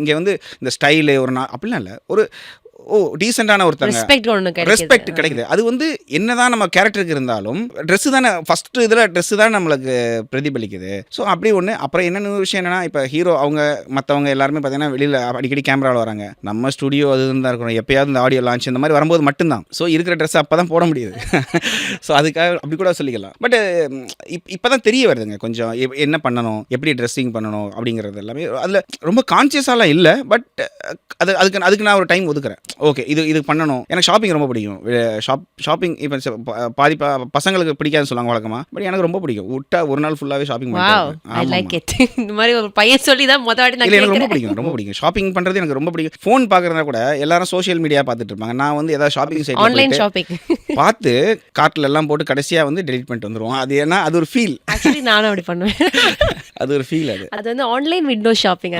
இங்கே வந்து இந்த ஸ்டைலு ஒரு அப்படிலாம் இல்லை, ஒரு டீசெண்டான ஒருத்தங்க ரெஸ்பெக்ட் கிடைக்குது. அது வந்து என்னதான் நம்ம கேரக்டருக்கு இருந்தாலும் ட்ரெஸ்ஸு தானே ஃபஸ்ட்டு இதில் ட்ரெஸ்ஸு தான் நம்மளுக்கு பிரதிபலிக்குது. ஸோ அப்படி ஒன்று. அப்புறம் என்னென்ன விஷயம் என்னன்னா, இப்போ ஹீரோ அவங்க மற்றவங்க எல்லாருமே பார்த்தீங்கன்னா வெளியில் அடிக்கடி கேமராவில் வராங்க. நம்ம ஸ்டுடியோ அது தான் இருக்கணும், எப்பயாவது இந்த ஆடியோ லான்ச் இந்த மாதிரி வரும்போது மட்டும்தான். ஸோ இருக்கிற ட்ரெஸ் அப்போ தான் போட முடியுது. ஸோ அதுக்காக அப்படி கூட சொல்லிக்கலாம். பட் இப்போ தான் தெரிய வருதுங்க கொஞ்சம் என்ன பண்ணணும், எப்படி ட்ரெஸ்ஸிங் பண்ணணும் அப்படிங்கிறது எல்லாமே. அதில் ரொம்ப கான்சியஸாலாம் இல்லை, பட் அதுக்கு நான் ஒரு டைம் ஒதுக்குறேன். ஓகே, இது பண்ணணும். எனக்கு ஷாப்பிங் ரொம்ப பிடிக்கும். ஷாப்பிங் இப்போ பாதி பசங்களுக்கு பிடிக்காதுன்னு சொல்லுவாங்க வழக்கமாக, பட் எனக்கு ரொம்ப பிடிக்கும். விட்டா ஒரு நாள் ஃபுல்லாகவே ஷாப்பிங் இந்த மாதிரி ஒரு பையன் சொல்லி தான் எனக்கு ரொம்ப பிடிக்கும். ஷாப்பிங் பண்ணுறது எனக்கு ரொம்ப பிடிக்கும். ஃபோன் பார்க்குறதா கூட எல்லாரும் சோஷியல் மீடியா பார்த்துட்டு இருப்பாங்க. நான் வந்து ஏதாவது ஷாப்பிங் சைட் ஆன்லைன் ஷாப்பிங் பார்த்து கார்ட்டில் எல்லாம் போட்டு கடைசியாக வந்து டெலிட் பண்ணிட்டு வந்துருவோம். அது ஏன்னா அது ஒரு ஃபீல். நானும் அப்படி பண்ணுவேன். அது ஒரு ஃபீல். அது வந்து ஆன்லைன் விண்டோ ஷாப்பிங்.